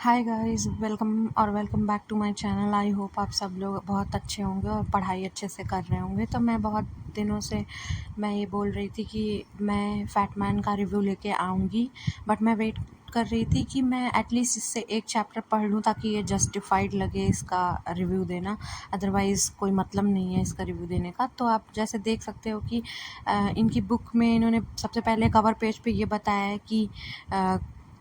Hi guys, welcome back to my channel. I hope आप सब लोग बहुत अच्छे होंगे और पढ़ाई अच्छे से कर रहे होंगे। तो मैं बहुत दिनों से मैं ये बोल रही थी कि मैं फैटमैन का रिव्यू लेके आऊँगी, बट मैं वेट कर रही थी कि मैं एटलीस्ट इससे एक चैप्टर पढ़ लूँ ताकि ये जस्टिफाइड लगे इसका रिव्यू देना। अदरवाइज़ कोई मतलब नहीं है इसका रिव्यू देने का। तो आप जैसे देख सकते हो कि इनकी बुक में इन्होंने सबसे पहले कवर पेज पे ये बताया है कि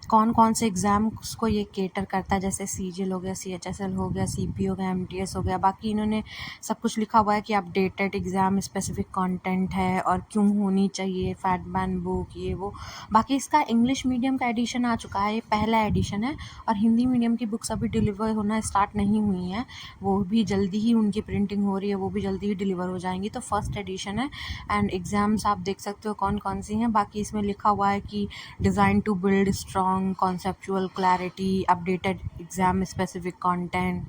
कौन कौन से एग्ज़ाम्स को ये केटर करता है, जैसे सीजीएल हो गया, सीएचएसएल हो गया, सीपी हो गया, एमटीएस हो गया। बाकी इन्होंने सब कुछ लिखा हुआ है कि अपडेटेड एग्ज़ाम स्पेसिफिक कंटेंट है और क्यों होनी चाहिए फैटमैन बुक, ये वो। बाकी इसका इंग्लिश मीडियम का एडिशन आ चुका है, ये पहला एडिशन है। और हिंदी मीडियम की बुक्स अभी डिलीवर होना स्टार्ट नहीं हुई हैं, वो भी जल्दी ही उनकी प्रिंटिंग हो रही है, वो भी जल्दी ही डिलीवर हो जाएंगी। तो फर्स्ट एडिशन है एंड एग्ज़ाम्स आप देख सकते हो कौन कौन सी हैं। बाकी इसमें लिखा हुआ है कि design to build strong conceptual clarity, updated exam specific content.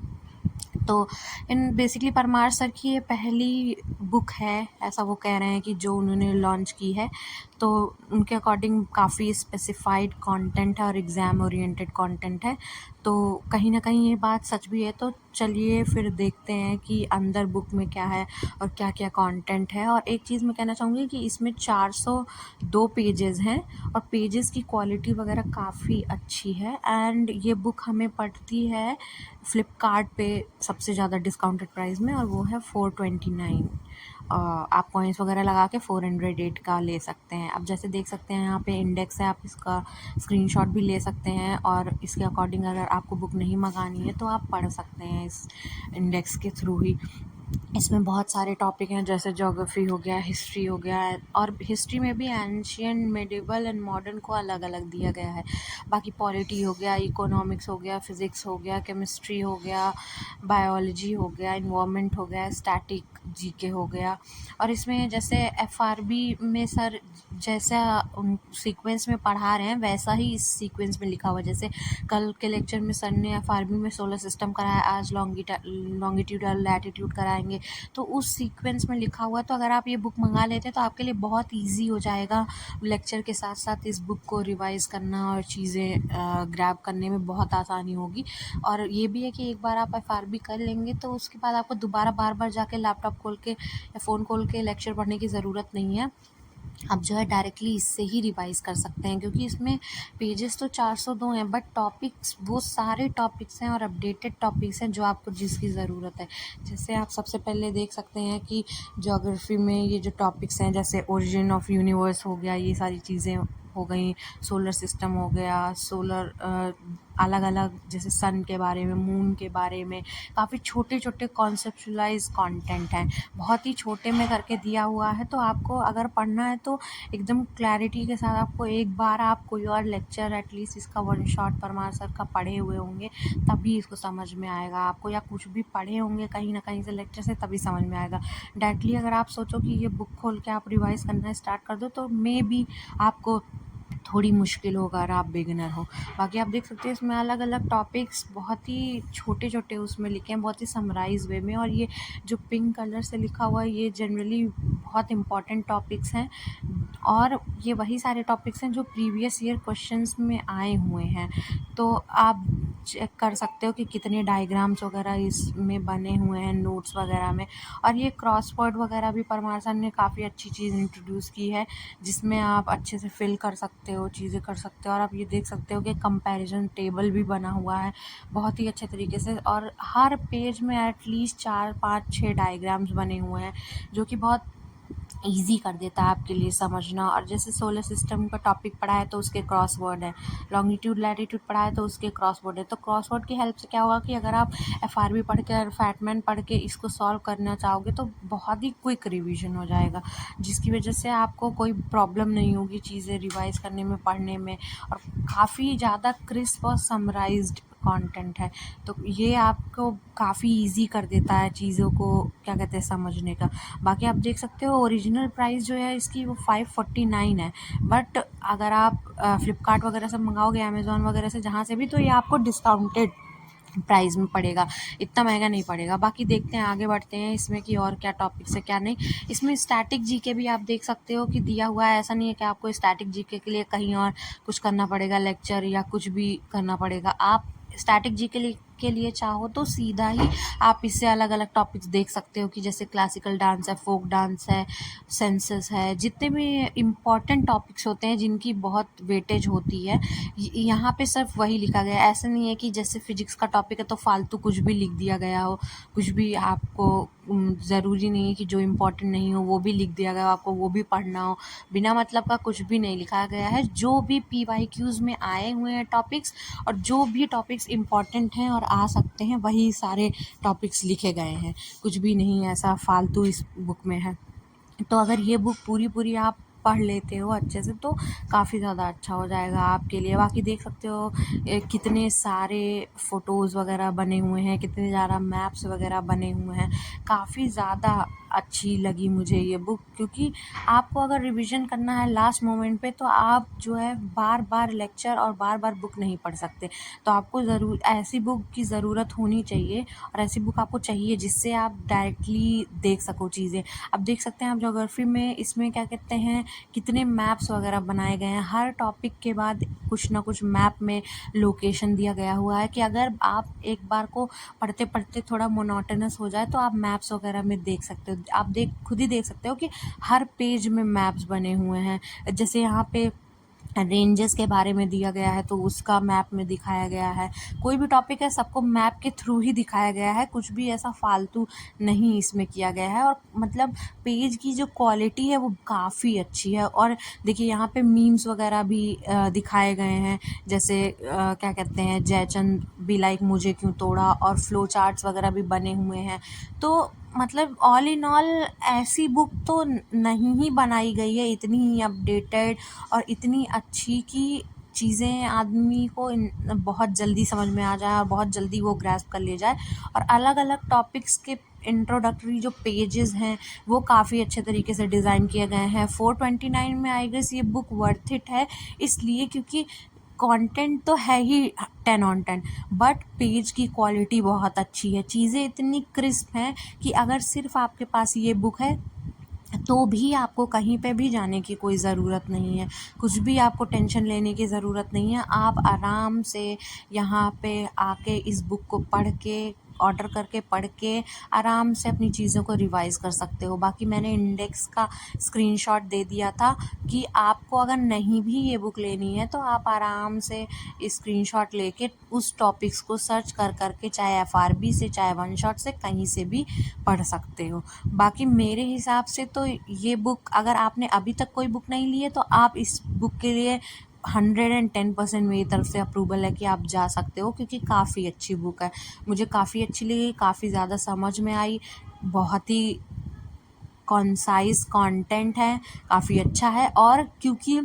तो इन बेसिकली परमार सर की ये पहली बुक है, ऐसा वो कह रहे हैं कि जो उन्होंने लॉन्च की है। तो उनके अकॉर्डिंग काफ़ी स्पेसिफाइड कंटेंट है और एग्ज़ाम ओरिएंटेड कंटेंट है। तो कहीं ना कहीं ये बात सच भी है। तो चलिए फिर देखते हैं कि अंदर बुक में क्या है और क्या क्या कंटेंट है। और एक चीज़ मैं कहना चाहूँगी कि इसमें 402 पेजेस हैं और पेजेस की क्वालिटी वगैरह काफ़ी अच्छी है। एंड ये बुक हमें पड़ती है फ्लिपकार्ट पे सबसे ज़्यादा डिस्काउंटेड प्राइस में, और वो है 429। आप पॉइंट्स वगैरह लगा के 408 का ले सकते हैं। अब जैसे देख सकते हैं यहाँ पे इंडेक्स है, आप इसका स्क्रीनशॉट भी ले सकते हैं और इसके अकॉर्डिंग अगर आपको बुक नहीं मंगानी है तो आप पढ़ सकते हैं इस इंडेक्स के थ्रू ही। इसमें बहुत सारे टॉपिक हैं, जैसे ज्योग्राफी हो गया, हिस्ट्री हो गया, और हिस्ट्री में भी एंशियंट, मेडिवल एंड मॉडर्न को अलग अलग दिया गया है। बाकी पॉलिटी हो गया, इकोनॉमिक्स हो गया, फिज़िक्स हो गया, केमिस्ट्री हो गया, बायोलॉजी हो गया, इन्वायरमेंट हो गया, स्टैटिक जीके हो गया। और इसमें जैसे एफआरबी में सर जैसा उन सीक्वेंस में पढ़ा रहे हैं वैसा ही इस सीक्वेंस में लिखा हुआ है। जैसे कल के लेक्चर में सर ने एफआरबी में सोलर सिस्टम कराया, आज लॉन्गिट्यूडल लैटिट्यूड कराएंगे। तो उस सीक्वेंस में लिखा हुआ है। तो अगर आप ये बुक मंगा लेते हैं तो आपके लिए बहुत ईजी हो जाएगा लेक्चर के साथ साथ इस बुक को रिवाइज़ करना, और चीज़ें ग्रैब करने में बहुत आसानी होगी। और ये भी है कि एक बार आप एफआरबी कर लेंगे तो उसके बाद आपको दोबारा बार बार जाके लैपटॉप खोल के या फ़ोन खोल के लेक्चर पढ़ने की ज़रूरत नहीं है। आप जो है डायरेक्टली इससे ही रिवाइज़ कर सकते हैं, क्योंकि इसमें पेजेस तो 402 हैं, बट टॉपिक्स वो सारे टॉपिक्स हैं और अपडेटेड टॉपिक्स हैं जो आपको जिसकी ज़रूरत है। जैसे आप सबसे पहले देख सकते हैं कि ज्योग्राफी में ये जो टॉपिक्स हैं, जैसे ओरिजिन ऑफ यूनिवर्स हो गया, ये सारी चीज़ें हो गई, सोलर सिस्टम हो गया, सोलर अलग अलग जैसे सन के बारे में, मून के बारे में, काफ़ी छोटे छोटे कॉन्सेप्चुलाइज कंटेंट हैं, बहुत ही छोटे में करके दिया हुआ है। तो आपको अगर पढ़ना है तो एकदम क्लैरिटी के साथ आपको एक बार आप कोई और लेक्चर एटलीस्ट इसका वन शॉट परमार सर का पढ़े हुए होंगे तभी इसको समझ में आएगा आपको, या कुछ भी पढ़े होंगे कहीं ना कहीं से लेक्चर से तभी समझ में आएगा। डायरेक्टली अगर आप सोचो कि ये बुक खोल के आप रिवाइज़ करना स्टार्ट कर दो तो मे बी आपको थोड़ी मुश्किल होगा अगर आप बिगिनर हो। बाकी आप देख सकते हैं इसमें अलग अलग टॉपिक्स बहुत ही छोटे छोटे उसमें लिखे हैं, बहुत ही समराइज वे में। और ये जो पिंक कलर से लिखा हुआ है ये जनरली बहुत इंपॉर्टेंट टॉपिक्स हैं, और ये वही सारे टॉपिक्स हैं जो प्रीवियस ईयर क्वेश्चंस में आए हुए हैं। तो आप चेक कर सकते हो कि कितने डायग्राम्स वगैरह इसमें बने हुए हैं नोट्स वगैरह में। और ये क्रॉसवर्ड वगैरह भी परमार सर ने काफ़ी अच्छी चीज़ इंट्रोड्यूस की है, जिसमें आप अच्छे से फिल कर सकते हो, चीज़ें कर सकते हो। और आप ये देख सकते हो कि कंपैरिजन टेबल भी बना हुआ है बहुत ही अच्छे तरीके से, और हर पेज में एटलीस्ट 4 5 6 डायग्राम्स बने हुए हैं जो कि बहुत ईज़ी कर देता है आपके लिए समझना। और जैसे सोलर सिस्टम का टॉपिक पढ़ा है तो उसके क्रॉसवर्ड है, लॉन्गिट्यूड लैटिट्यूड पढ़ा है तो उसके क्रॉसवर्ड है। तो क्रॉसवर्ड की हेल्प से क्या होगा कि अगर आप एफआरबी पढ़ के और फैटमैन पढ़ के इसको सॉल्व करना चाहोगे तो बहुत ही क्विक रिवीजन हो जाएगा, जिसकी वजह से आपको कोई प्रॉब्लम नहीं होगी चीज़ें रिवाइज़ करने में, पढ़ने में। और काफ़ी ज़्यादा क्रिस्प और समराइज्ड कंटेंट है, तो ये आपको काफ़ी ईजी कर देता है चीज़ों को क्या कहते हैं समझने का। बाकी आप देख सकते हो ओरिजिनल प्राइस जो है इसकी वो 549 है, बट अगर आप फ्लिपकार्ट वगैरह से मंगाओगे, अमेज़ॉन वगैरह से जहाँ से भी, तो ये आपको डिस्काउंटेड प्राइस में पड़ेगा, इतना महंगा नहीं पड़ेगा। बाकी देखते हैं, आगे बढ़ते हैं इसमें कि और क्या टॉपिक्स है क्या नहीं। इसमें स्टैटिक जीके भी आप देख सकते हो कि दिया हुआ है, ऐसा नहीं है कि आपको स्टैटिक जीके के लिए कहीं और कुछ करना पड़ेगा, लेक्चर या कुछ भी करना पड़ेगा। आप स्टैटिक जी के लिए चाहो तो सीधा ही आप इससे अलग अलग टॉपिक्स देख सकते हो कि जैसे क्लासिकल डांस है, फोक डांस है, सेंसस है, जितने भी इम्पॉर्टेंट टॉपिक्स होते हैं जिनकी बहुत वेटेज होती है यहाँ पे सिर्फ वही लिखा गया है। ऐसा नहीं है कि जैसे फिजिक्स का टॉपिक है तो फालतू कुछ भी लिख दिया गया हो, कुछ भी आपको ज़रूरी नहीं है कि जो इम्पोर्टेंट नहीं हो वो भी लिख दिया गया हो, आपको वो भी पढ़ना हो। बिना मतलब का कुछ भी नहीं लिखा गया है। जो भी PYQs में आए हुए हैं टॉपिक्स और जो भी टॉपिक्स इम्पॉर्टेंट हैं और आ सकते हैं वही सारे टॉपिक्स लिखे गए हैं। कुछ भी नहीं ऐसा फालतू इस बुक में है। तो अगर ये बुक पूरी आप पढ़ लेते हो अच्छे से तो काफ़ी ज़्यादा अच्छा हो जाएगा आपके लिए। बाकी देख सकते हो कितने सारे फ़ोटोज़ वगैरह बने हुए हैं, कितने ज़्यादा मैप्स वगैरह बने हुए हैं। काफ़ी ज़्यादा अच्छी लगी मुझे ये बुक, क्योंकि आपको अगर रिवीजन करना है लास्ट मोमेंट पे तो आप जो है बार लेक्चर और बार बुक नहीं पढ़ सकते। तो आपको ज़रूर ऐसी बुक की ज़रूरत होनी चाहिए और ऐसी बुक आपको चाहिए जिससे आप डायरेक्टली देख सको चीज़ें। अब देख सकते हैं आप ज्योग्राफी में इसमें क्या कहते हैं कितने मैप्स वगैरह बनाए गए हैं। हर टॉपिक के बाद कुछ ना कुछ मैप में लोकेशन दिया गया हुआ है कि अगर आप एक बार को पढ़ते थोड़ा मोनोटोनस हो जाए तो आप मैप्स वगैरह में देख सकते हो। आप खुद ही देख सकते हो कि हर पेज में मैप्स बने हुए हैं। जैसे यहाँ पे रेंजेस के बारे में दिया गया है तो उसका मैप में दिखाया गया है। कोई भी टॉपिक है सबको मैप के थ्रू ही दिखाया गया है, कुछ भी ऐसा फालतू नहीं इसमें किया गया है। और मतलब पेज की जो क्वालिटी है वो काफ़ी अच्छी है। और देखिए यहाँ पे मीम्स वगैरह भी दिखाए गए हैं, जैसे क्या कहते हैं जयचंद बी लाइक मुझे क्यों तोड़ा, और फ्लो चार्ट्स वगैरह भी बने हुए हैं। तो मतलब ऑल इन ऑल ऐसी बुक तो नहीं ही बनाई गई है इतनी ही अपडेटेड और इतनी अच्छी कि चीज़ें आदमी को बहुत जल्दी समझ में आ जाए और बहुत जल्दी वो ग्रैस्प कर ले जाए। और अलग अलग टॉपिक्स के इंट्रोडक्टरी जो पेजेस हैं वो काफ़ी अच्छे तरीके से डिज़ाइन किए गए हैं। 429 में आई गेस ये बुक वर्थ इट है, इसलिए क्योंकि कंटेंट तो है ही 10 on 10, बट पेज की क्वालिटी बहुत अच्छी है। चीज़ें इतनी क्रिस्प हैं कि अगर सिर्फ आपके पास ये बुक है तो भी आपको कहीं पे भी जाने की कोई ज़रूरत नहीं है, कुछ भी आपको टेंशन लेने की ज़रूरत नहीं है। आप आराम से यहाँ पे आके इस बुक को पढ़ के ऑर्डर करके पढ़ के आराम से अपनी चीज़ों को रिवाइज़ कर सकते हो। बाकी मैंने इंडेक्स का स्क्रीनशॉट दे दिया था कि आपको अगर नहीं भी ये बुक लेनी है तो आप आराम से स्क्रीनशॉट लेके उस टॉपिक्स को सर्च कर के चाहे FRB से चाहे वन शॉट से कहीं से भी पढ़ सकते हो। बाकी मेरे हिसाब से तो ये बुक अगर आपने अभी तक कोई बुक नहीं ली है तो आप इस बुक के लिए 110% मेरी तरफ से अप्रूवल है कि आप जा सकते हो, क्योंकि काफ़ी अच्छी बुक है। मुझे काफ़ी अच्छी लगी, काफ़ी ज़्यादा समझ में आई, बहुत ही कॉन्साइज़ कंटेंट है, काफ़ी अच्छा है। और क्योंकि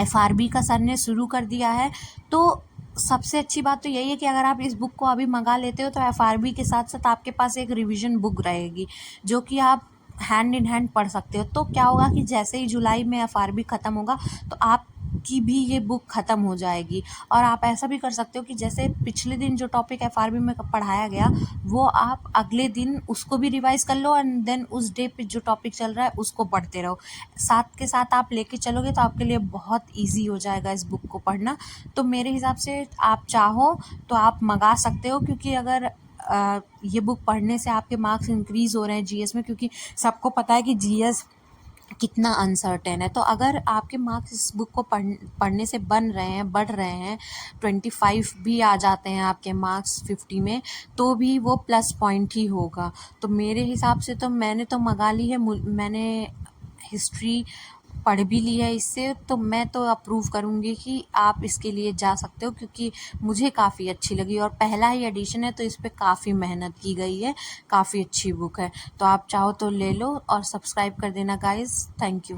FRB का सर ने शुरू कर दिया है तो सबसे अच्छी बात तो यही है कि अगर आप इस बुक को अभी मंगा लेते हो तो FRB के साथ साथ आपके पास एक रिवीजन बुक रहेगी जो कि आप हैंड इन हैंड पढ़ सकते हो। तो क्या होगा कि जैसे ही जुलाई में FRB ख़त्म होगा तो आपकी भी ये बुक ख़त्म हो जाएगी। और आप ऐसा भी कर सकते हो कि जैसे पिछले दिन जो टॉपिक FRB में पढ़ाया गया वो आप अगले दिन उसको भी रिवाइज़ कर लो एंड देन उस डे पे जो टॉपिक चल रहा है उसको पढ़ते रहो। साथ के साथ आप लेके चलोगे तो आपके लिए बहुत ईजी हो जाएगा इस बुक को पढ़ना। तो मेरे हिसाब से आप चाहो तो आप मंगा सकते हो, क्योंकि अगर ये बुक पढ़ने से आपके मार्क्स इंक्रीज़ हो रहे हैं GS में, क्योंकि सबको पता है कि GS कितना अनसर्टेन है। तो अगर आपके मार्क्स इस बुक को पढ़ने से बढ़ रहे हैं 25 भी आ जाते हैं आपके मार्क्स 50 में तो भी वो प्लस पॉइंट ही होगा। तो मेरे हिसाब से तो मैंने तो मंगा ली है, मैंने हिस्ट्री पढ़ भी ली है इससे, तो मैं तो अप्रूव करूँगी कि आप इसके लिए जा सकते हो, क्योंकि मुझे काफ़ी अच्छी लगी और पहला ही एडिशन है तो इस पे काफ़ी मेहनत की गई है, काफ़ी अच्छी बुक है। तो आप चाहो तो ले लो और सब्सक्राइब कर देना गाइज़। Thank you.